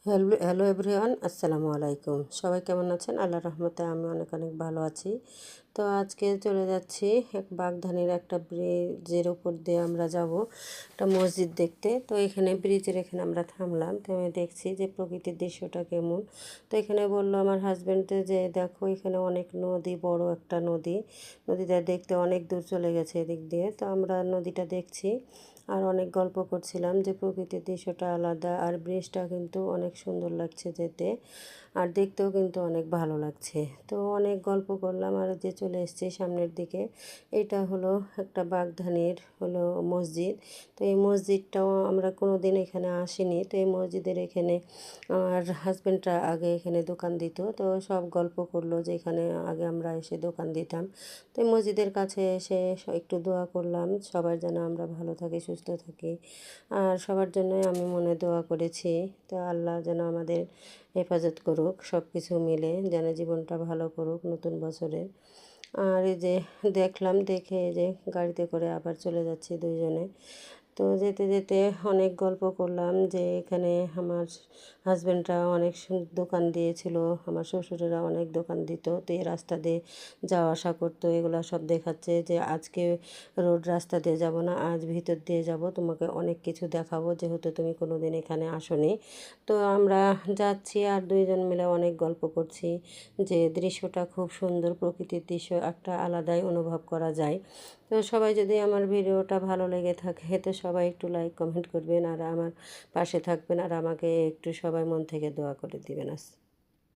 Hello hello everyone, আসসালামু আলাইকুম। সবাই কেমন আছেন? আল্লাহর রহমতে আমি অনেক অনেক ভালো আছি। তো আজকে চলে যাচ্ছি বাগধানের একটা ব্রিজের উপর দিয়ে আমরা যাব একটা মসজিদ দেখতে। তো এখানে ব্রিজের এখানে আমরা থামলাম। তো আমি দেখছি যে প্রকৃতির দৃশ্যটা কেমন। তো এখানে বললো আমার হাজব্যান্ডে যে দেখো এখানে অনেক নদী, বড় একটা নদী। নদীটা দেখতে অনেক দূর চলে গেছে এদিক দিয়ে। তো আমরা নদীটা দেখছি আর অনেক গল্প করছিলাম যে প্রকৃতির দৃশ্যটা আলাদা, আর ব্রিজটা কিন্তু অনেক সুন্দর লাগছে যেতে, আর দেখতেও কিন্তু অনেক ভালো লাগছে। তো অনেক গল্প করলাম আর যে চলে এসেছি সামনের দিকে। এটা হলো একটা বাগধানের হলো মসজিদ। তো এই মসজিদটাও আমরা কোনো দিন এখানে আসিনি। তো এই মসজিদের এখানে আমার হাজব্যান্ডরা আগে এখানে দোকান দিত। তো সব গল্প করলো যে এখানে আগে আমরা এসে দোকান দিতাম। তো এই মসজিদের কাছে এসে একটু দোয়া করলাম সবার যেন আমরা ভালো থাকি, সুস্থ থাকি, আর সবার জন্যই আমি মনে দোয়া করেছি। তো আল্লাহ যেন আমাদের হেফাজত করুক, সব কিছু মিলে যেন জীবনটা ভালো করুক নতুন বছরে। আর এই যে দেখলাম, দেখে এই যে গাড়িতে করে আবার চলে যাচ্ছি দুইজনে। তো যেতে যেতে অনেক গল্প করলাম যে এখানে আমার হাজব্যান্ডরা অনেক দোকান দিয়েছিল, আমার শ্বশুরেরা অনেক দোকান দিত। তো এই রাস্তা দিয়ে যাওয়া আসা করতো, এগুলো সব দেখাচ্ছে যে আজকে রোড রাস্তা দিয়ে যাব না, আজ ভিতর দিয়ে যাব, তোমাকে অনেক কিছু দেখাবো যেহেতু তুমি কোনো দিন এখানে আসোনি। তো আমরা যাচ্ছি আর দুইজন মিলে অনেক গল্প করছি যে দৃশ্যটা খুব সুন্দর, প্রকৃতির দৃশ্য একটা আলাদাই অনুভব করা যায়। তো সবাই যদি আমার ভিডিওটা ভালো লেগে থাকে তো সবাই একটু লাইক কমেন্ট করবেন আর আমার পাশে থাকবেন, আর আমাকে একটু সবাই মন থেকে দোয়া করে দিবেন।